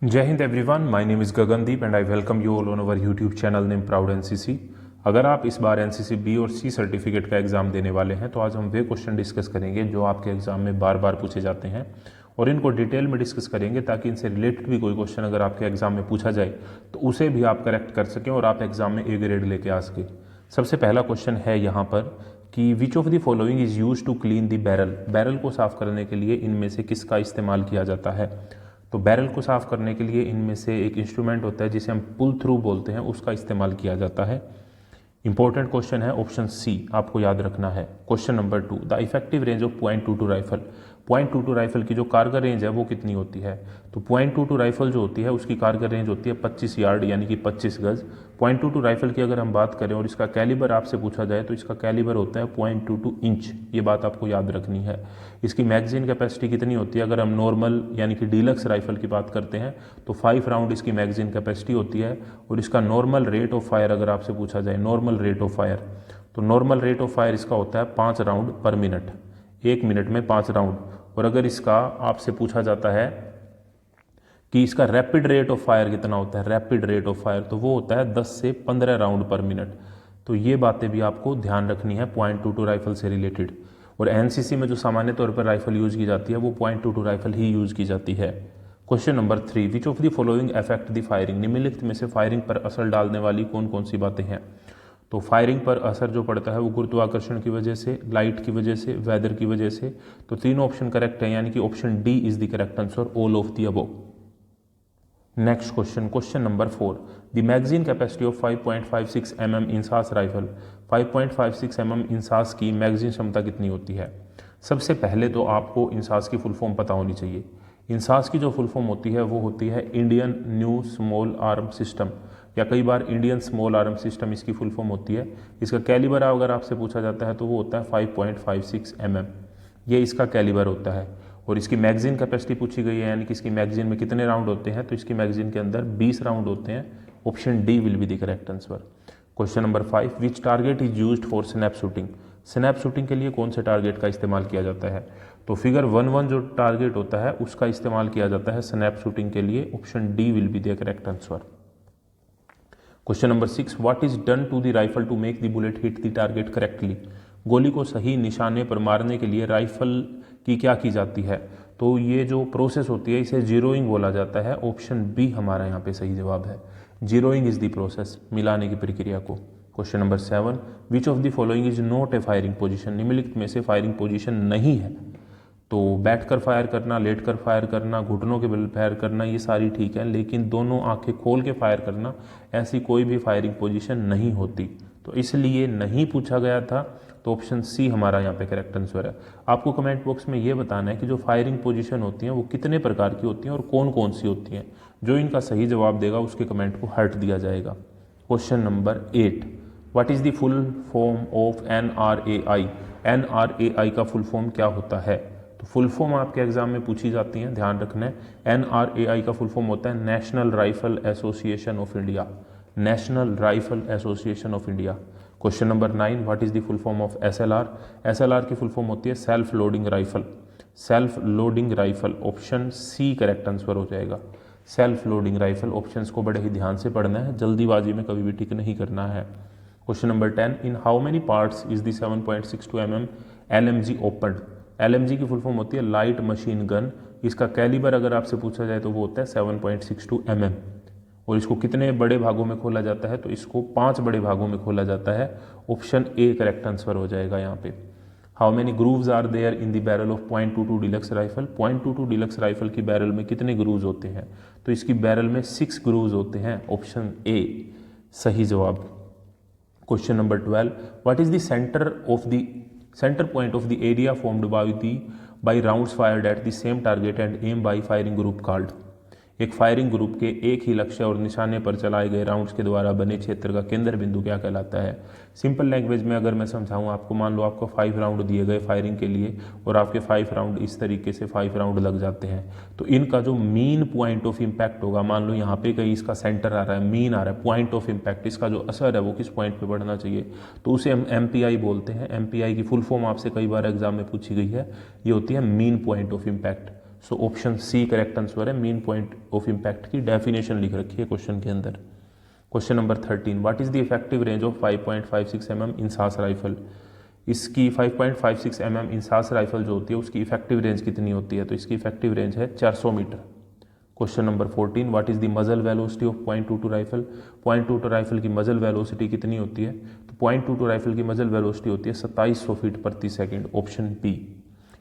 जय Hind everyone, my name is Gagandeep and I welcome you all on our YouTube channel name proud NCC. अगर आप इस बार NCC B और C certificate का exam देने वाले हैं तो आज हम वे क्वेश्चन डिस्कस करेंगे जो आपके एग्ज़ाम में बार बार पूछे जाते हैं और इनको डिटेल में डिस्कस करेंगे ताकि इनसे रिलेटेड भी कोई क्वेश्चन अगर आपके एग्ज़ाम में पूछा जाए तो उसे भी आप करेक्ट कर सकें और आप एग्ज़ाम में ए ग्रेड लेके आ सकें। सबसे पहला क्वेश्चन है यहाँ पर कि which of the following is use to clean the barrel. Barrel को साफ करने के लिए इनमें से किसका इस्तेमाल किया जाता है। तो बैरल को साफ करने के लिए इनमें से एक इंस्ट्रूमेंट होता है जिसे हम पुल थ्रू बोलते हैं, उसका इस्तेमाल किया जाता है। इंपॉर्टेंट क्वेश्चन है ऑप्शन सी, आपको याद रखना है। Question number 2, the effective range of .22 rifle. .22 rifle की जो कारगर रेंज है वो कितनी होती है। तो .22 राइफल जो होती है उसकी कारगर रेंज होती है 25 यार्ड यानी कि 25 गज। .22 राइफल की अगर हम बात करें और इसका कैलिबर आपसे पूछा जाए तो इसका कैलिबर होता है .22 इंच। ये बात आपको याद रखनी है। इसकी मैगजीन कैपेसिटी कितनी होती है, अगर हम नॉर्मल यानी कि डीलक्स राइफल की बात करते हैं तो 5 राउंड इसकी मैगजीन कैपेसिटी होती है। और इसका नॉर्मल रेट ऑफ फायर अगर आपसे पूछा जाए, नॉर्मल रेट ऑफ फायर, तो नॉर्मल रेट ऑफ फायर इसका होता है 5 राउंड पर मिनट, 1 मिनट में 5 राउंड। और अगर इसका आपसे पूछा जाता है कि इसका रैपिड रेट ऑफ फायर कितना होता है, रैपिड रेट ऑफ फायर, तो वो होता है 10 से 15 राउंड पर मिनट। तो ये बातें भी आपको ध्यान रखनी है .22 राइफल से रिलेटेड। और एनसीसी में जो सामान्य तौर पर राइफल यूज की जाती है वो .22 राइफल ही यूज की जाती है। Question number 3, which of the following affect the firing. निम्नलिखित में से फायरिंग पर असर डालने वाली कौन कौन सी बातें हैं। तो फायरिंग पर असर जो पड़ता है वो गुरुत्वाकर्षण की वजह से, लाइट की वजह से, वेदर की वजह से। तो तीनों ऑप्शन करेक्ट है, यानी कि option D is the correct answer, all of the above. Next question, question number 4, the magazine capacity of 5.56 mm INSAS rifle. 5.56 mm INSAS की मैगजीन क्षमता कितनी होती है। सबसे पहले तो आपको इंसास की फुल फॉर्म पता होनी चाहिए। इंसास की जो फुल फॉर्म होती है वो होती है Indian new small arm system, या कई बार इंडियन स्मॉल आर्म सिस्टम इसकी फुल फॉर्म होती है। इसका कैलिबर अगर आपसे पूछा जाता है तो वो होता है 5.56 mm, ये इसका कैलिबर होता है। और इसकी मैगजीन कैपेसिटी पूछी गई है, यानी कि इसकी मैगजीन में कितने राउंड होते हैं, तो इसकी मैगजीन के अंदर 20 राउंड होते हैं। Option D will be the correct answer. Question number 5, which target is used for snap shooting. Snap shooting के लिए कौन से टारगेट का इस्तेमाल किया जाता है। तो फिगर 1.1 जो टारगेट होता है उसका इस्तेमाल किया जाता है स्नैप शूटिंग के लिए। Option D will be the correct answer. Question number 6, what is done to the rifle to make the bullet hit the target correctly. गोली को सही निशाने पर मारने के लिए राइफल की क्या की जाती है। तो ये जो प्रोसेस होती है इसे जीरोइंग बोला जाता है। ऑप्शन बी हमारा यहाँ पे सही जवाब है, जीरोइंग इज द प्रोसेस, मिलाने की प्रक्रिया को। Question number 7, which of the following is not A firing position. निम्नलिखित में से फायरिंग पोजीशन नहीं है। तो बैठकर फायर करना, लेटकर फायर करना, घुटनों के बल फायर करना, ये सारी ठीक है, लेकिन दोनों आंखें खोल के फायर करना, ऐसी कोई भी फायरिंग पोजीशन नहीं होती। तो इसलिए नहीं पूछा गया था। तो ऑप्शन सी हमारा यहाँ पे करेक्ट आंसर है। आपको कमेंट बॉक्स में ये बताना है कि जो फायरिंग पोजीशन होती हैं वो कितने प्रकार की होती हैं और कौन कौन सी होती हैं। जो इनका सही जवाब देगा उसके कमेंट को हार्ट दिया जाएगा। Question number 8, what is the full form of NRAI। NRAI का फुल फॉर्म क्या होता है। तो फुल फॉर्म आपके एग्जाम में पूछी जाती हैं, ध्यान रखना है। NRAI का फुल फॉर्म होता है National Rifle Association of India, National Rifle Association of India. Question number 9, what is the full form of SLR। SLR की फुल फॉर्म होती है self loading rifle, self loading rifle. Option C correct answer हो जाएगा, self loading rifle. Options को बड़े ही ध्यान से पढ़ना है, जल्दीबाजी में कभी भी टिक नहीं करना है। Question number 10, in how many parts is the 7.62 mm LMG opened. LMG की फुल फॉर्म होती है लाइट मशीन गन। इसका कैलिबर अगर आपसे पूछा जाए तो वो होता है 7.62 mm। और इसको कितने बड़े भागों में खोला जाता है, तो इसको 5 बड़े भागों में खोला जाता है। ऑप्शन ए करेक्ट आंसर हो जाएगा यहाँ पे। How many grooves are there in the barrel of .22 deluxe rifle. .22 deluxe rifle की बैरल में कितने ग्रूव्स होते हैं, तो इसकी बैरल में 6 ग्रूव्स होते हैं। ऑप्शन ए सही जवाब। Question number 12, what is the centre point of the area formed by rounds fired at the same target and aim by firing group called. एक फायरिंग ग्रुप के एक ही लक्ष्य और निशाने पर चलाए गए राउंड्स के द्वारा बने क्षेत्र का केंद्र बिंदु क्या कहलाता है। सिंपल लैंग्वेज में अगर मैं समझाऊं आपको, मान लो आपको 5 राउंड दिए गए फायरिंग के लिए और आपके 5 राउंड इस तरीके से 5 राउंड लग जाते हैं, तो इनका जो मीन पॉइंट ऑफ इम्पैक्ट होगा, मान लो यहाँ पे कहीं इसका सेंटर आ रहा है, मीन आ रहा है, पॉइंट ऑफ इम्पैक्ट, इसका जो असर है वो किस पॉइंट पर पड़ना चाहिए, तो उसे हम MPI बोलते हैं। MPI की फुल फॉर्म आपसे कई बार एग्जाम में पूछी गई है, ये होती है mean point of impact. So option C correct answer है। मेन पॉइंट ऑफ इम्पैक्ट की डेफिनेशन लिख रखी है क्वेश्चन के अंदर। Question number 13, what is the effective range of 5.56 mm INSAS rifle. इसकी 5.56 mm इंसास राइफल जो होती है उसकी इफेक्टिव रेंज कितनी होती है, तो इसकी इफेक्टिव रेंज है 400 metre. Question number 14, what is the muzzle velocity of .22 rifle. .22 rifle की मजल वेलोसिटी कितनी होती है, तो .22 राइफल की मजल वेलोसिटी होती है 2700 फीट प्रति second, option B.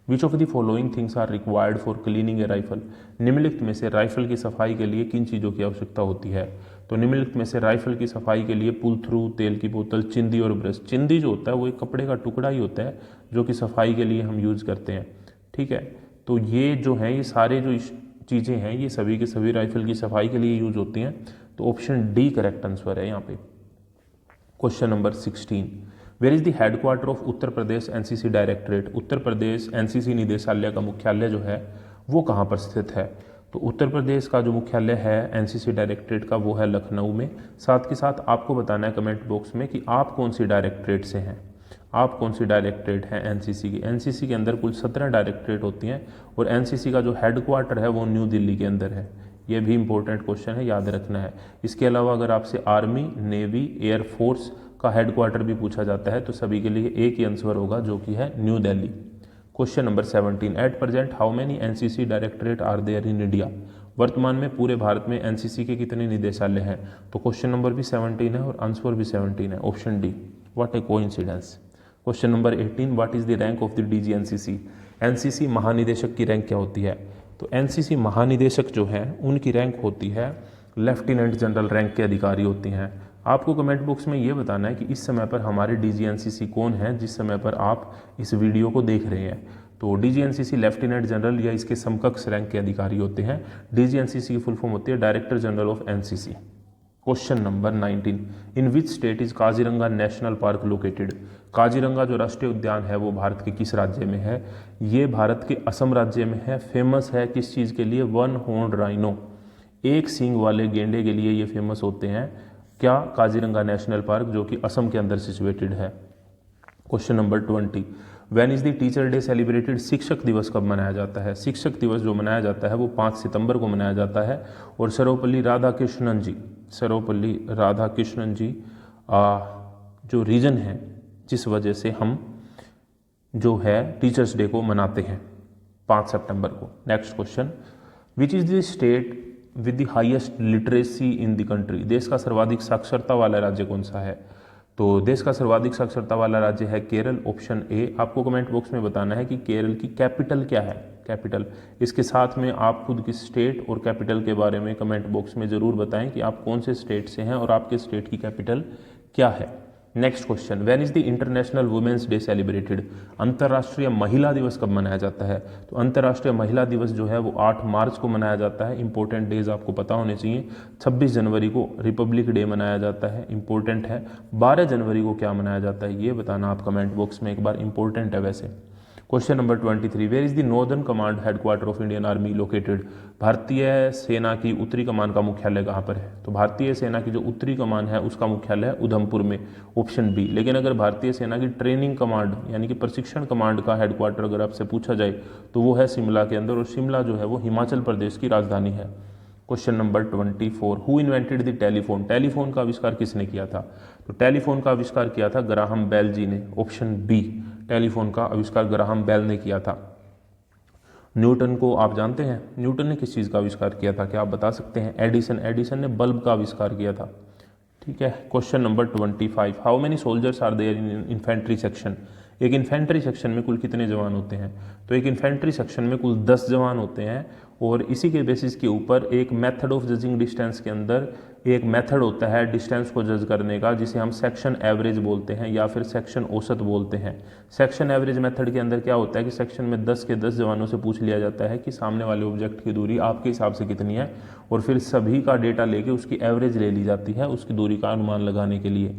Which of the following things are required for cleaning a rifle. निम्नलिखित में से राइफल की सफाई के लिए किन चीज़ों की आवश्यकता होती है, तो निम्नलिखित में से राइफल की सफाई के लिए पुल थ्रू, तेल की बोतल, चिंदी और ब्रश। चिंदी जो होता है वो एक कपड़े का टुकड़ा ही होता है जो कि सफाई के लिए हम यूज़ करते हैं, ठीक है। तो ये जो है ये सारे जो चीज़ें हैं ये सभी के सभी राइफल की सफाई के लिए यूज होती हैं, तो ऑप्शन डी करेक्ट आंसर है यहाँ पे। Question number 16, where is the headquarter of Uttar Pradesh NCC directorate. Uttar Pradesh NCC निदेशालय का मुख्यालय जो है वो कहाँ पर स्थित है, तो उत्तर प्रदेश का जो मुख्यालय है एनसीसी डायरेक्टरेट का वो है लखनऊ में। साथ के साथ आपको बताना है कमेंट बॉक्स में कि आप कौन सी डायरेक्टरेट से हैं, आप कौन सी डायरेक्टरेट हैं एनसीसी की। एनसीसी के अंदर कुल 17 डायरेक्टरेट होती हैं और एनसीसी का जो हेडक्वार्टर है वो न्यू दिल्ली के अंदर है। ये भी इंपॉर्टेंट क्वेश्चन है, याद रखना है। इसके अलावा अगर आपसे आर्मी, नेवी, एयरफोर्स का हेडक्वार्टर भी पूछा जाता है तो सभी के लिए एक ही आंसर होगा जो कि है new Delhi. Question number 17, at present how many NCC directorate are there in India. वर्तमान में पूरे भारत में एनसीसी के कितने निदेशालय हैं, तो क्वेश्चन नंबर भी 17 है और आंसर भी 17 है, option D. What A coincidence. Question number 18, what is the rank of the DG NCC. NCC महानिदेशक की रैंक क्या होती है, तो एनसीसी महानिदेशक जो है उनकी रैंक होती है लेफ्टिनेंट जनरल रैंक के अधिकारी होती हैं। आपको कमेंट बॉक्स में ये बताना है कि इस समय पर हमारे डीजी एनसीसी कौन है जिस समय पर आप इस वीडियो को देख रहे हैं। तो डीजी एनसीसी लेफ्टिनेंट जनरल या इसके समकक्ष रैंक के अधिकारी होते हैं। डीजी एनसीसी की फुल फॉर्म होती है director general of NCC. Question number 19, in which state is Kaziranga national park located. Kaziranga जो राष्ट्रीय उद्यान है वो भारत के किस राज्य में है, ये भारत के असम राज्य में है। फेमस है किस चीज़ के लिए, वन हॉर्न राइनो, एक सींग वाले गेंडे के लिए ये फेमस होते हैं। क्या, काजीरंगा नेशनल पार्क जो कि असम के अंदर सिचुएटेड है। Question number 20, when is the teacher day celebrated. शिक्षक दिवस कब मनाया जाता है। शिक्षक दिवस जो मनाया जाता है वो 5 सितंबर को मनाया जाता है और सर्वपल्ली राधाकृष्णन जी जो रीजन है जिस वजह से हम जो है टीचर्स डे को मनाते हैं 5 सितंबर को। Next question, which is the state with the highest literacy in the country. देश का सर्वाधिक साक्षरता वाला राज्य कौन सा है, तो देश का सर्वाधिक साक्षरता वाला राज्य है केरल, ऑप्शन ए। आपको कमेंट बॉक्स में बताना है कि केरल की कैपिटल क्या है, कैपिटल। इसके साथ में आप खुद की स्टेट और कैपिटल के बारे में कमेंट बॉक्स में ज़रूर बताएं कि आप कौन से स्टेट से हैं और आपके स्टेट की कैपिटल क्या है। Next question, when is the international women's day celebrated. अंतर्राष्ट्रीय महिला दिवस कब मनाया जाता है, तो अंतर्राष्ट्रीय महिला दिवस जो है वो 8 मार्च को मनाया जाता है। इंपॉर्टेंट डेज आपको पता होने चाहिए। 26 जनवरी को रिपब्लिक डे मनाया जाता है, इंपॉर्टेंट है। 12 जनवरी को क्या मनाया जाता है ये बताना आप कमेंट बॉक्स में एक बार, इंपॉर्टेंट है वैसे। Question number 23, where is the northern command headquarter of Indian army located. भारतीय सेना की उत्तरी कमान का मुख्यालय कहाँ पर है, तो भारतीय सेना की जो उत्तरी कमान है उसका मुख्यालय है उधमपुर में, ऑप्शन बी। लेकिन अगर भारतीय सेना की ट्रेनिंग कमांड यानी कि प्रशिक्षण कमांड का हेडक्वार्टर अगर आपसे पूछा जाए तो वो है शिमला के अंदर, और शिमला जो है वो हिमाचल प्रदेश की राजधानी है। Question number 24, who invented the telephone. Telephone का आविष्कार किसने किया था, तो टेलीफोन का आविष्कार किया था ग्राहम बेल जी ने, ऑप्शन बी। टेलीफोन का आविष्कार ग्राहम बेल ने किया था। न्यूटन को आप जानते हैं, न्यूटन ने किस चीज़ का आविष्कार किया था, क्या आप बता सकते हैं। एडिसन ने बल्ब का आविष्कार किया था, ठीक है। Question number 25, how many soldiers are there in infantry section. एक इन्फेंट्री सेक्शन में कुल कितने जवान होते हैं, तो एक इन्फेंट्री सेक्शन में कुल 10 जवान होते हैं। और इसी के बेसिस के ऊपर एक मेथड ऑफ जजिंग डिस्टेंस के अंदर एक मेथड होता है डिस्टेंस को जज करने का, जिसे हम सेक्शन एवरेज बोलते हैं या फिर सेक्शन औसत बोलते हैं। सेक्शन एवरेज मेथड के अंदर क्या होता है कि सेक्शन में 10 के 10 जवानों से पूछ लिया जाता है कि सामने वाले ऑब्जेक्ट की दूरी आपके हिसाब से कितनी है, और फिर सभी का डेटा लेके उसकी एवरेज ले ली जाती है उसकी दूरी का अनुमान लगाने के लिए।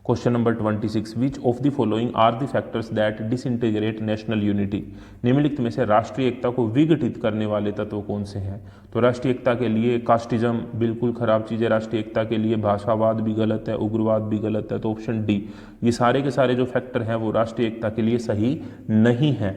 Question number 26, which of the following are the factors that disintegrate national unity. निम्नलिखित में से राष्ट्रीय एकता को विघटित करने वाले तत्व कौन से हैं, तो राष्ट्रीय एकता के लिए कास्टिज्म बिल्कुल खराब चीज़ है, राष्ट्रीय एकता के लिए भाषावाद भी गलत है, उग्रवाद भी गलत है, तो ऑप्शन डी। ये सारे के सारे जो फैक्टर हैं वो राष्ट्रीय एकता के लिए सही नहीं है।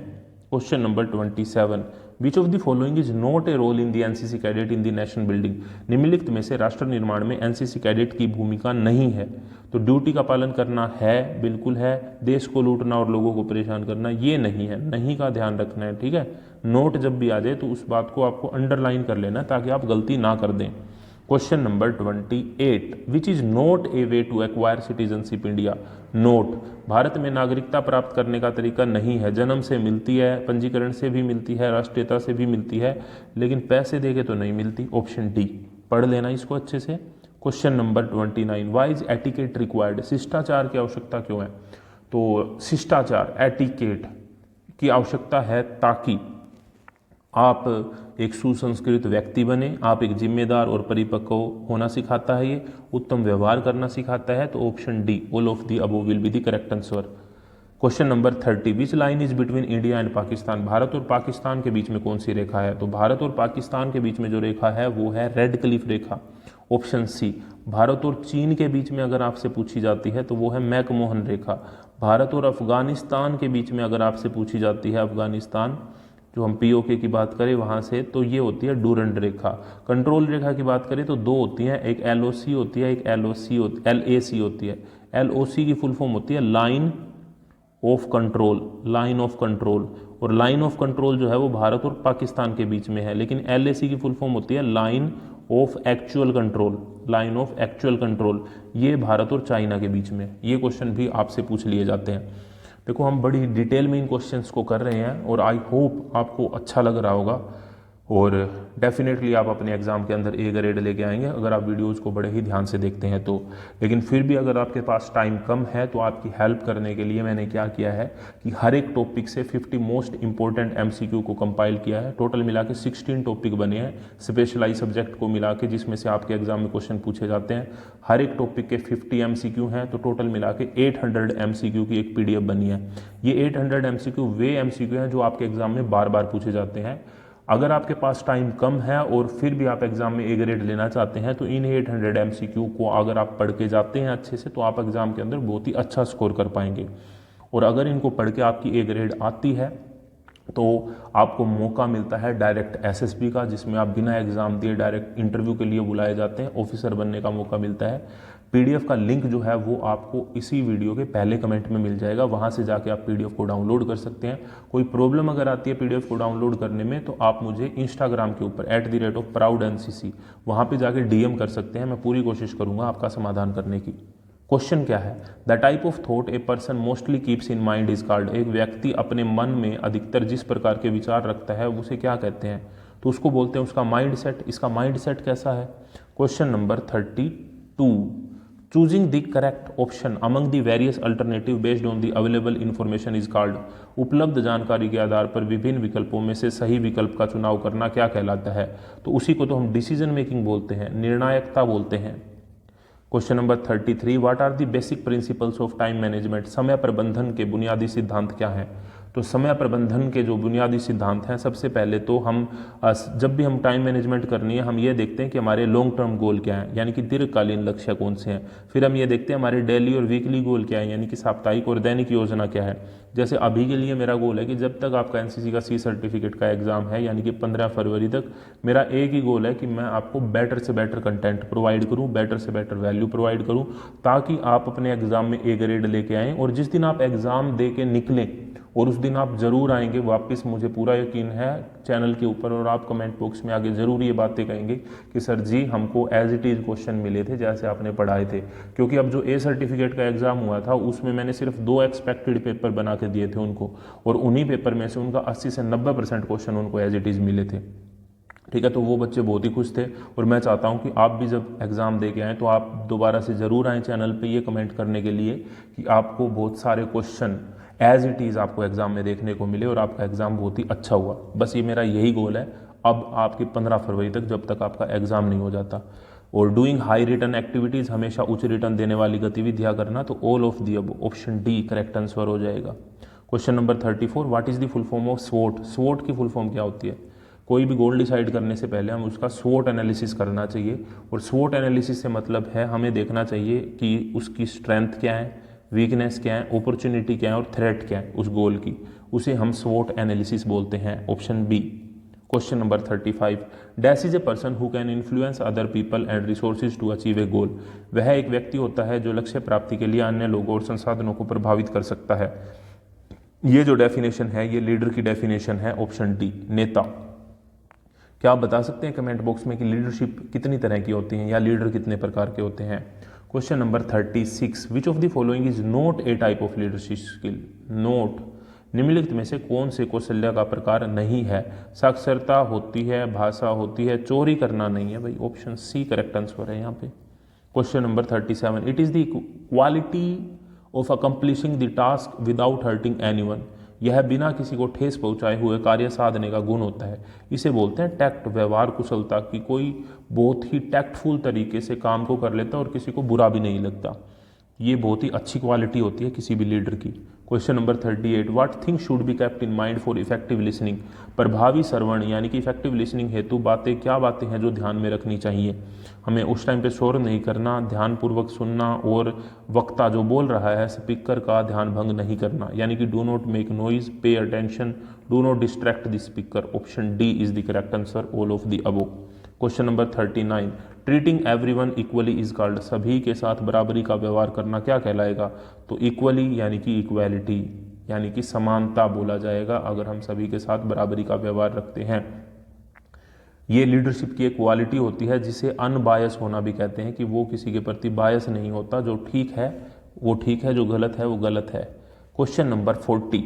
Question number 27, which of the following is not a role in the NCC cadet in the nation building, निम्नलिखित में से राष्ट्र निर्माण में एनसीसी कैडेट की भूमिका नहीं है। तो ड्यूटी का पालन करना है, बिल्कुल है। देश को लूटना और लोगों को परेशान करना ये नहीं है, नहीं का ध्यान रखना है, ठीक है। नोट जब भी आ जाए तो उस बात को आपको अंडरलाइन कर लेना ताकि आप गलती ना कर दें। Question number 28, which is not a way to acquire citizenship India. Note, Bharat में नागरिकता प्राप्त करने का तरीका नहीं है। जन्म से मिलती है, पंजीकरण से भी मिलती है, राष्ट्रीयता से भी मिलती है, लेकिन पैसे देके तो नहीं मिलती। ऑप्शन डी, पढ़ लेना इसको अच्छे से। Question number 29, why is etiquette required, शिष्टाचार की आवश्यकता क्यों है। तो शिष्टाचार, एटिकेट की आवश्यकता है ताकि आप एक सुसंस्कृत व्यक्ति बने, आप एक जिम्मेदार और परिपक्व होना सिखाता है, ये उत्तम व्यवहार करना सिखाता है। तो option D, all of the above will be the correct answer. Question number 30, which line is between India and Pakistan, Bharat और पाकिस्तान के बीच में कौन सी रेखा है। तो भारत और पाकिस्तान के बीच में जो रेखा है वो है रेड क्लिफ रेखा। ऑप्शन सी, भारत और चीन के बीच में अगर आपसे पूछी जाती है तो वो है मैकमोहन रेखा। भारत और अफगानिस्तान के बीच में अगर आपसे पूछी जाती है, अफगानिस्तान जो हम पीओके की बात करें वहाँ से, तो ये होती है डूरंड रेखा। कंट्रोल रेखा की बात करें तो दो होती हैं, एक एलओसी होती है, एक एलएसी होती है। एलओसी की फुल फॉर्म होती है line of control, line of control. और लाइन ऑफ कंट्रोल जो है वो भारत और पाकिस्तान के बीच में है, लेकिन एलएसी की फुल फॉर्म होती है line of actual control, line of actual control. ये भारत और चाइना के बीच में। ये क्वेश्चन भी आपसे पूछ लिए जाते हैं। देखो हम बड़ी डिटेल में इन क्वेश्चंस को कर रहे हैं और आई होप आपको अच्छा लग रहा होगा और डेफिनेटली आप अपने एग्ज़ाम के अंदर ए ग्रेड लेके आएंगे अगर आप वीडियोस को बड़े ही ध्यान से देखते हैं तो। लेकिन फिर भी अगर आपके पास टाइम कम है तो आपकी हेल्प करने के लिए मैंने क्या किया है कि हर एक टॉपिक से 50 मोस्ट इंपॉर्टेंट एमसीक्यू को कंपाइल किया है। टोटल मिला के 16 टॉपिक बने हैं स्पेशलाइज सब्जेक्ट को मिला के, जिसमें से आपके एग्जाम में क्वेश्चन पूछे जाते हैं। हर एक टॉपिक के 50 एमसीक्यू हैं, तो टोटल मिला के 800 एमसीक्यू की एक पीडीएफ बनी है। ये 800 एमसीक्यू वे एमसीक्यू हैं जो आपके एग्जाम में बार बार पूछे जाते हैं। अगर आपके पास टाइम कम है और फिर भी आप एग्जाम में ए ग्रेड लेना चाहते हैं तो इन 800 एमसीक्यू को अगर आप पढ़ के जाते हैं अच्छे से तो आप एग्जाम के अंदर बहुत ही अच्छा स्कोर कर पाएंगे। और अगर इनको पढ़ के आपकी ए ग्रेड आती है तो आपको मौका मिलता है डायरेक्ट एसएसबी का, जिसमें आप बिना एग्जाम दिए डायरेक्ट इंटरव्यू के लिए बुलाए जाते हैं, ऑफिसर बनने का मौका मिलता है। पीडीएफ का लिंक जो है वो आपको इसी वीडियो के पहले कमेंट में मिल जाएगा, वहाँ से जाके आप पीडीएफ को डाउनलोड कर सकते हैं। कोई प्रॉब्लम अगर आती है पीडीएफ को डाउनलोड करने में तो आप मुझे इंस्टाग्राम के ऊपर @proudncc वहाँ पे जाके डीएम कर सकते हैं। मैं पूरी कोशिश करूँगा आपका समाधान करने की। क्वेश्चन क्या है, the type of thought a person mostly keeps in mind is called, एक व्यक्ति अपने मन में अधिकतर जिस प्रकार के विचार रखता है उसे क्या कहते हैं, तो उसको बोलते हैं उसका माइंड सेट। इसका माइंड सेट कैसा है। Question number 32, choosing the correct option among the various alternative based on the available information is called, उपलब्ध जानकारी के आधार पर विभिन्न विकल्पों में से सही विकल्प का चुनाव करना क्या कहलाता है, तो उसी को तो हम डिसीजन मेकिंग बोलते हैं, निर्णायकता बोलते हैं। Question number 33, what are the basic principles of time management, समय प्रबंधन के बुनियादी सिद्धांत क्या हैं। तो समय प्रबंधन के जो बुनियादी सिद्धांत हैं, सबसे पहले तो हम जब भी हम टाइम मैनेजमेंट करनी है हम ये देखते हैं कि हमारे लॉन्ग टर्म गोल क्या हैं, यानी कि दीर्घकालीन लक्ष्य कौन से हैं। फिर हम ये देखते हैं हमारे डेली और वीकली गोल क्या है, यानी कि साप्ताहिक और दैनिक योजना क्या है। जैसे अभी के लिए मेरा गोल है कि जब तक आपका एनसीसी का सी सर्टिफिकेट का एग्जाम है, यानी कि 15 फरवरी तक, मेरा एक ही गोल है कि मैं आपको बेटर से बेटर कंटेंट प्रोवाइड करूं, बेटर से बेटर वैल्यू प्रोवाइड करूं, ताकि आप अपने एग्जाम में ए ग्रेड लेके आएँ। और जिस दिन आप एग्जाम दे के निकलें और उस दिन आप जरूर आएंगे वापस, मुझे पूरा यकीन है चैनल के ऊपर, और आप कमेंट बॉक्स में आगे जरूर ये बातें कहेंगे कि सर जी हमको एज इट इज़ क्वेश्चन मिले थे जैसे आपने पढ़ाए थे। क्योंकि अब जो ए सर्टिफिकेट का एग्जाम हुआ था उसमें मैंने सिर्फ 2 एक्सपेक्टेड पेपर बना के दिए थे उनको, और उन्हीं पेपर में से उनका 80 से 90% क्वेश्चन उनको एज इट इज़ मिले थे। ठीक है, तो वो बच्चे बहुत ही खुश थे। और मैं चाहता हूं कि आप भी जब एग्ज़ाम दे के आएँ तो आप दोबारा से ज़रूर आएँ चैनल पे ये कमेंट करने के लिए कि आपको बहुत सारे क्वेश्चन एज इट इज़ आपको एग्जाम में देखने को मिले और आपका एग्जाम बहुत ही अच्छा हुआ। बस ये मेरा यही गोल है अब आपकी 15 फरवरी तक, जब तक आपका एग्जाम नहीं हो जाता। और डूइंग हाई रिटर्न एक्टिविटीज़, हमेशा उच्च रिटर्न देने वाली गतिविधियां करना, तो ऑल ऑफ दी अब ऑप्शन डी करेक्ट आंसर हो जाएगा। Question number 34, what is the full form of स्वोट, स्वोट की फुल फॉर्म क्या होती है। कोई भी गोल डिसाइड करने से पहले हम उसका स्वोट एनालिसिस करना चाहिए, और स्वोट एनालिसिस से मतलब है हमें देखना चाहिए कि उसकी स्ट्रेंथ क्या है, वीकनेस क्या है, अपॉर्चुनिटी क्या है और थ्रेट क्या है उस गोल की, उसे हम स्वोट एनालिसिस बोलते हैं। Option B. Question number 35, dash is a person who can influence other people and resources to achieve a goal. वह एक व्यक्ति होता है जो लक्ष्य प्राप्ति के लिए अन्य लोगों और संसाधनों को प्रभावित कर सकता है। ये जो डेफिनेशन है ये लीडर की डेफिनेशन है, ऑप्शन डी, नेता। क्या आप बता सकते हैं कमेंट बॉक्स में कि लीडरशिप कितनी तरह की होती है या लीडर कितने प्रकार के होते हैं। Question number 36, which of the following is not A type of leadership skill. Note, निम्नलिखित में से कौन से कौशल्य का प्रकार नहीं है। साक्षरता होती है, भाषा होती है, चोरी करना नहीं है भाई, ऑप्शन सी करेक्ट आंसर है यहाँ पे। Question number 37, it is the quality of accomplishing the task without hurting anyone. यह बिना किसी को ठेस पहुंचाए हुए कार्य साधने का गुण होता है। इसे बोलते हैं टैक्ट, व्यवहार कुशलता, की कोई बहुत ही टैक्टफुल तरीके से काम को कर लेता है और किसी को बुरा भी नहीं लगता। ये बहुत ही अच्छी क्वालिटी होती है किसी भी लीडर की। Question number 38, what thing should be kept in mind for effective listening. प्रभावी श्रवण यानी कि इफेक्टिव लिसनिंग हेतु क्या बातें हैं जो ध्यान में रखनी चाहिए। हमें उस टाइम पे शोर नहीं करना, ध्यानपूर्वक सुनना और वक्ता जो बोल रहा है स्पीकर का ध्यान भंग नहीं करना, यानी कि do not make noise, pay attention, do not distract the speaker. Option D is the correct answer, all of the above. Question number 39, treating everyone equally is called. सभी के साथ बराबरी का व्यवहार करना क्या कहलाएगा। तो इक्वली यानी कि इक्वालिटी, यानी कि समानता बोला जाएगा अगर हम सभी के साथ बराबरी का व्यवहार रखते हैं। ये लीडरशिप की एक क्वालिटी होती है जिसे अनबायस होना भी कहते हैं, कि वो किसी के प्रति बायस नहीं होता, जो ठीक है वो ठीक है, जो गलत है वो गलत है। Question number 40,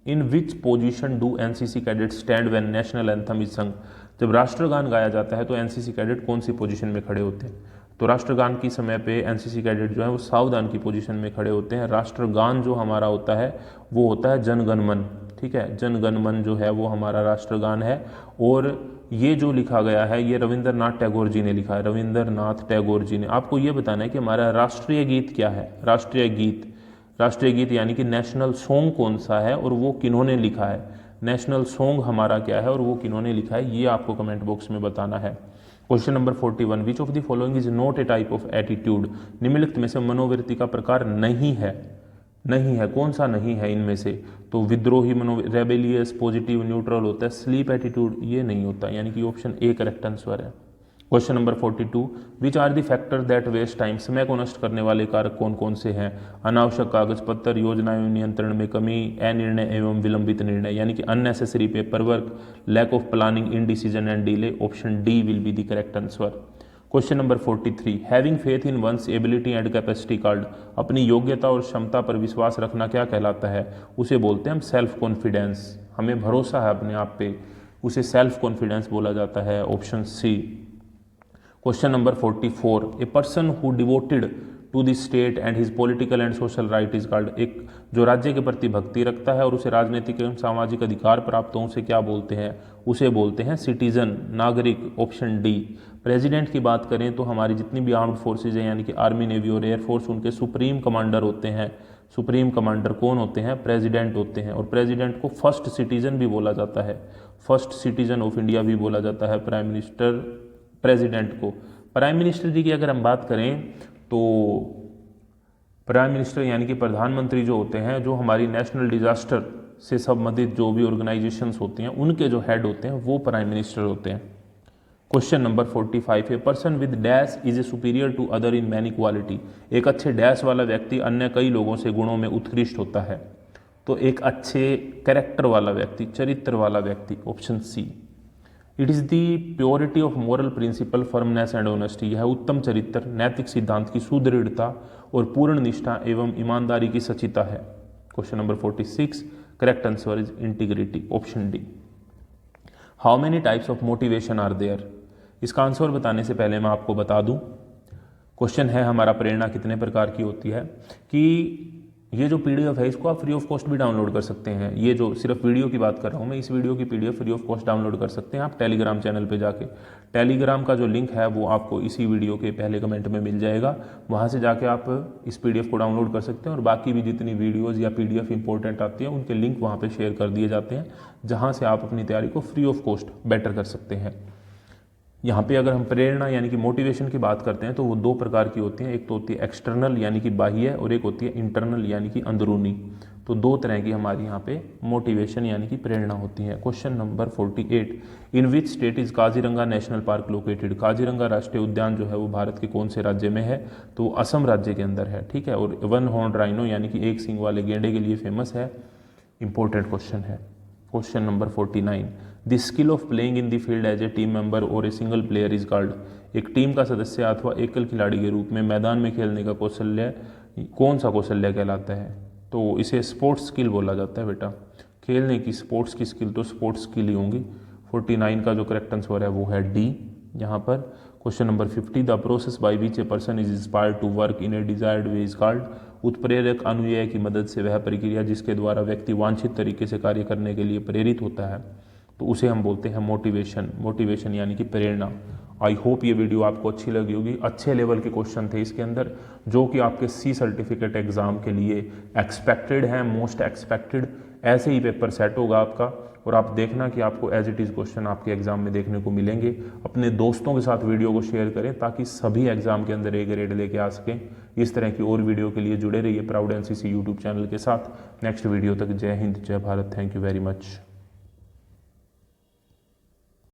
in which position do NCC cadet stand when national anthem is संग। जब राष्ट्रगान गाया जाता है तो एनसीसी कैडेट कौन सी पोजीशन में खड़े होते हैं। तो राष्ट्रगान की समय पे एनसीसी कैडेट जो है वो सावधान की पोजीशन में खड़े होते हैं। राष्ट्रगान जो हमारा होता है वो होता है जनगण मन, ठीक है, जनगण मन जो है वो हमारा राष्ट्रगान है। और ये जो लिखा गया है ये रविंद्रनाथ टैगोर जी ने लिखा है, रविंद्रनाथ टैगोर जी ने। आपको ये बताना है कि हमारा राष्ट्रीय गीत क्या है। राष्ट्रीय गीत यानी कि नेशनल सॉन्ग कौन सा है और वो किन्होंने लिखा है। नेशनल सॉन्ग हमारा क्या है और वो किन्होंने लिखा है, ये आपको कमेंट बॉक्स में बताना है। Question number 41, which of the following is not A type of attitude. निम्नलिखित में से मनोवृत्ति का प्रकार नहीं है, कौन सा नहीं है इनमें से। तो विद्रोही रेबेलियस, पॉजिटिव, न्यूट्रल होता है। स्लीप एटीट्यूड ये नहीं होता, यानी कि ऑप्शन ए करेक्ट आंसर है। Question number 42, which are the factor that waste time. समय को नष्ट करने वाले कारक कौन कौन से हैं। अनावश्यक कागज पत्र, योजना एवं नियंत्रण में कमी, अनिर्णय एवं विलंबित निर्णय, यानी कि unnecessary paper work, lack of planning, indecision and delay. Option D will be the correct answer. Question number 43, having faith in one's ability and capacity called. अपनी योग्यता और क्षमता पर विश्वास रखना क्या कहलाता है। उसे बोलते हैं हम सेल्फ कॉन्फिडेंस। हमें भरोसा है अपने आप पे, उसे सेल्फ कॉन्फिडेंस बोला जाता है। Option C. Question number 44, a person who devoted to the state and his political and social right is called. एक जो राज्य के प्रति भक्ति रखता है और उसे राजनीतिक एवं सामाजिक अधिकार प्राप्त हो, उसे क्या बोलते हैं। उसे बोलते हैं सिटीजन, नागरिक। Option D. प्रेसिडेंट की बात करें तो हमारी जितनी भी आर्म्ड फोर्सेज हैं, यानी कि आर्मी, नेवी और एयरफोर्स, उनके सुप्रीम कमांडर होते हैं। सुप्रीम कमांडर कौन होते हैं, प्रेसिडेंट होते हैं। और प्रेसिडेंट को फर्स्ट सिटीजन भी बोला जाता है, फर्स्ट सिटीजन ऑफ इंडिया भी बोला जाता है प्राइम मिनिस्टर, प्रेसिडेंट को। प्राइम मिनिस्टर जी की अगर हम बात करें तो प्राइम मिनिस्टर यानी कि प्रधानमंत्री जो होते हैं, जो हमारी नेशनल डिजास्टर से संबंधित जो भी ऑर्गेनाइजेशंस होती हैं उनके जो हेड होते हैं वो प्राइम मिनिस्टर होते हैं। Question number 45, a person with dash is a superior to other in many quality. एक अच्छे डैश वाला व्यक्ति अन्य कई लोगों से गुणों में उत्कृष्ट होता है। तो एक अच्छे कैरेक्टर वाला व्यक्ति, चरित्र वाला व्यक्ति। Option C. It is the purity of moral principle, firmness and honesty. यह उत्तम चरित्र, नैतिक सिद्धांत की सुदृढ़ता और पूर्ण निष्ठा एवं ईमानदारी की सचिता है। Question number 46, correct answer is integrity. Option D. How many types of motivation are there. इसका आंसर बताने से पहले मैं आपको बता दूं, क्वेश्चन है हमारा प्रेरणा कितने प्रकार की होती है, कि ये जो पीडीएफ है इसको आप फ्री ऑफ कॉस्ट भी डाउनलोड कर सकते हैं। ये जो सिर्फ वीडियो की बात कर रहा हूँ मैं, इस वीडियो की PDF free of cost download कर सकते हैं आप टेलीग्राम चैनल पे जाके। टेलीग्राम का जो लिंक है वो आपको इसी वीडियो के पहले कमेंट में मिल जाएगा। वहाँ से जाके आप इस पीडीएफ को डाउनलोड कर सकते हैं और बाकी भी जितनी वीडियोज़ या पीडीएफ इंपॉर्टेंट आती है उनके लिंक वहाँ पर शेयर कर दिए जाते हैं, जहाँ से आप अपनी तैयारी को फ्री ऑफ कॉस्ट बेटर कर सकते हैं। यहाँ पे अगर हम प्रेरणा यानी कि मोटिवेशन की बात करते हैं तो वो दो प्रकार की होती हैं। एक तो होती है एक्सटर्नल यानी कि बाह्य, और एक होती है इंटरनल यानी कि अंदरूनी। तो दो तरह की हमारी यहाँ पे मोटिवेशन यानी कि प्रेरणा होती है। Question number 48, in which state is Kaziranga national park located. Kaziranga राष्ट्रीय उद्यान जो है वो भारत के कौन से राज्य में है, तो असम राज्य के अंदर है, ठीक है। और वन हॉर्न राइनो यानी कि एक सींग वाले गेंडे के लिए फेमस है। इंपॉर्टेंट क्वेश्चन है। Question number 49, the skill of playing in the field as a team member और a single player is called. एक टीम का सदस्य अथवा एकल खिलाड़ी के रूप में मैदान में खेलने का कौशल्य कौन सा कौशल्य कहलाता है, तो इसे स्पोर्ट्स स्किल बोला जाता है बेटा। खेलने की स्पोर्ट्स की स्किल तो स्पोर्ट्स स्किल ही होंगी। 49 का जो करेक्ट आंसर है वो है डी यहाँ पर। Question number 50, the process by which a person is inspired to work in a desired way is called. उत्प्रेरक अनुयायी की मदद से वह प्रक्रिया जिसके द्वारा व्यक्ति वांछित तरीके से कार्य करने के लिए प्रेरित होता है, तो उसे हम बोलते हैं मोटिवेशन। मोटिवेशन यानी कि प्रेरणा। आई होप ये वीडियो आपको अच्छी लगी होगी। अच्छे लेवल के क्वेश्चन थे इसके अंदर, जो कि आपके सी सर्टिफिकेट एग्जाम के लिए एक्सपेक्टेड हैं, मोस्ट एक्सपेक्टेड। ऐसे ही पेपर सेट होगा आपका, और आप देखना कि आपको एज इट इज़ क्वेश्चन आपके एग्जाम में देखने को मिलेंगे। अपने दोस्तों के साथ वीडियो को शेयर करें ताकि सभी एग्जाम के अंदर ए ग्रेड लेके आ सकें। इस तरह की और वीडियो के लिए जुड़े रहिए प्राउड एनसीसी यूट्यूब चैनल के साथ। नेक्स्ट वीडियो तक जय हिंद, जय Bharat. Thank you very much.